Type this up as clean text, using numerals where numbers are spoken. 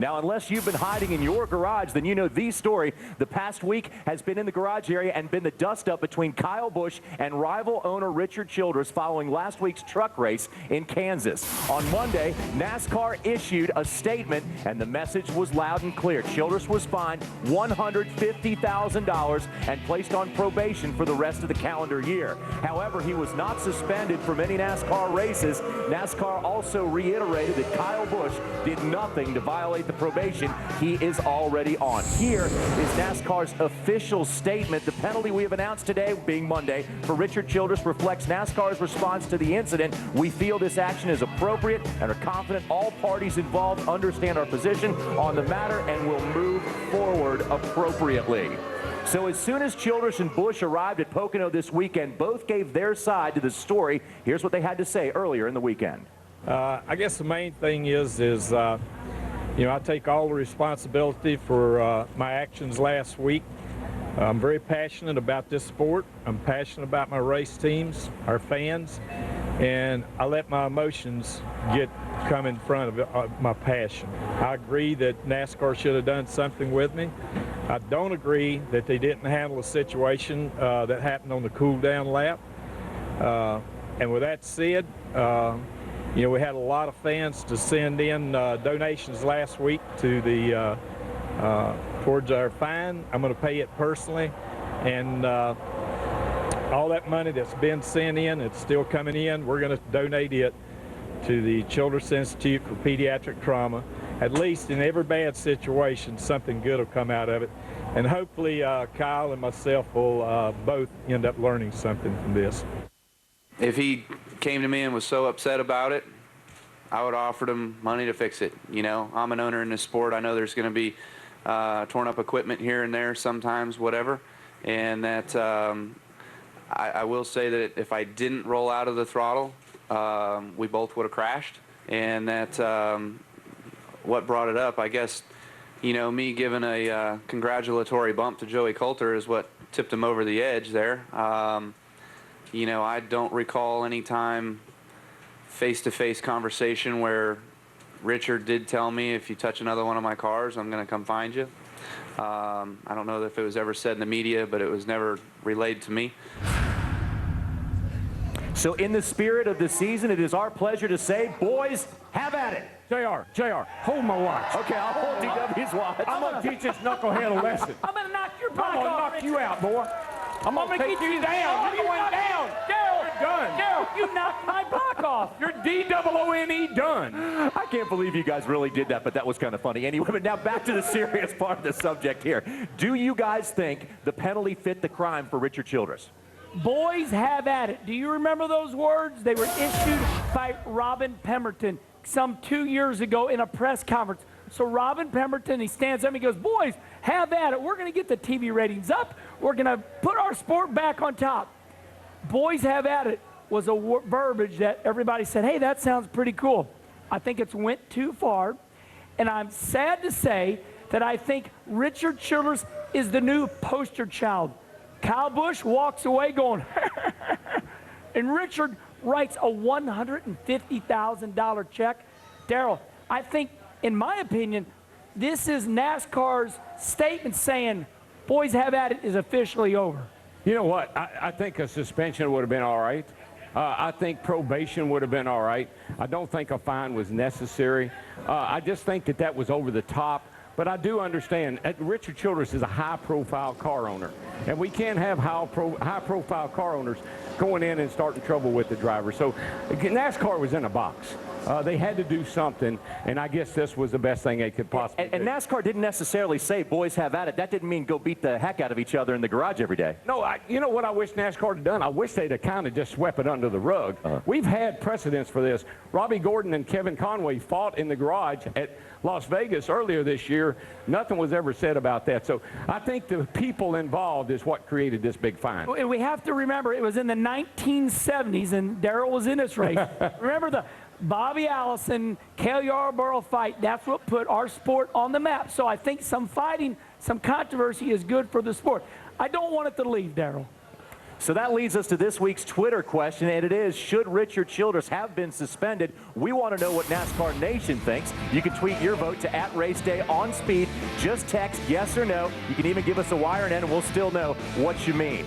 Now, unless you've been hiding in your garage, then you know the story. The past week has been in the garage area and been the dust-up between Kyle Busch and rival owner Richard Childress following last week's truck race in Kansas. On Monday, NASCAR issued a statement, and the message was loud and clear. Childress was fined $150,000 and placed on probation for the rest of the calendar year. However, he was not suspended from any NASCAR races. NASCAR also reiterated that Kyle Busch did nothing to violate the probation he is already on. Here is NASCAR's official statement. The penalty we have announced today, being Monday, for Richard Childress reflects NASCAR's response to the incident. We feel this action is appropriate and are confident all parties involved understand our position on the matter and will move forward appropriately. So as soon as Childress and Busch arrived at Pocono this weekend, both gave their side to the story. Here's what they had to say earlier in the weekend. I guess the main thing is you know, I take all the responsibility for my actions last week. I'm very passionate about this sport. I'm passionate about my race teams, our fans, and I let my emotions come in front of my passion. I agree that NASCAR should have done something with me. I don't agree that they didn't handle a situation that happened on the cool-down lap. And with that said, you know, we had a lot of fans to send in donations last week to the towards our fine. I'm going to pay it personally, and all that money that's been sent in, it's still coming in. We're going to donate it to the Childress Institute for Pediatric Trauma. At least in every bad situation, something good will come out of it, and hopefully Kyle and myself will both end up learning something from this. If he came to me and was so upset about it, I would have offered him money to fix it. You know, I'm an owner in this sport. I know there's going to be torn up equipment here and there sometimes, whatever. And that I will say that if I didn't roll out of the throttle, we both would have crashed. And that what brought it up, I guess, you know, me giving a congratulatory bump to Joey Coulter is what tipped him over the edge there. You know, I don't recall any time face-to-face conversation where Richard did tell me, if you touch another one of my cars, I'm going to come find you. I don't know if it was ever said in the media, but it was never relayed to me. So in the spirit of the season, it is our pleasure to say, boys, have at it. JR, hold my watch. Okay, I'll hold DW's watch. I'm going to teach this knucklehead a lesson. I'm going to knock your back I'm going to off. knock you out, boy. I'm going to take you down. You're going down. Daryl, Done. Daryl, you knocked my back off. You're D-double-O-N-E done. I can't believe you guys really did that, but that was kind of funny. Anyway, but now back to the serious part of the subject here. Do you guys think the penalty fit the crime for Richard Childress? Boys, have at it. Do you remember those words? They were issued by Robin Pemberton some 2 years ago in a press conference. So Robin Pemberton, he stands up and he goes, boys, have at it. We're going to get the TV ratings up. We're going to put our sport back on top. Boys, have at it was a verbiage that everybody said, hey, that sounds pretty cool. I think it's went too far. And I'm sad to say that I think Richard Childress is the new poster child. Kyle Busch walks away going, and Richard writes a $150,000 check. Daryl, I think, in my opinion, this is NASCAR's statement saying, boys, have at it is officially over. You know what? I think a suspension would have been all right. I think probation would have been all right. I don't think a fine was necessary. I just think that was over the top. But I do understand Richard Childress is a high-profile car owner, and we can't have high-profile car owners going in and starting trouble with the driver. So NASCAR was in a box. They had to do something, and I guess this was the best thing they could possibly do. And NASCAR didn't necessarily say, boys, have at it. That didn't mean go beat the heck out of each other in the garage every day. No, you know what I wish NASCAR had done? I wish they'd have kind of just swept it under the rug. We've had precedents for this. Robbie Gordon and Kevin Conway fought in the garage at Las Vegas earlier this year. Nothing was ever said about that. So I think the people involved is what created this big fine. And we have to remember, it was in the 1970s, and Daryl was in this race. Remember the Bobby Allison, Cale Yarborough fight? That's what put our sport on the map. So I think some fighting, some controversy is good for the sport. I don't want it to leave, Daryl. So that leads us to this week's Twitter question, and it is, should Richard Childress have been suspended? We want to know what NASCAR Nation thinks. You can tweet your vote to @RaceDayOnSpeed. Just text yes or no. You can even give us a wire in, and we'll still know what you mean.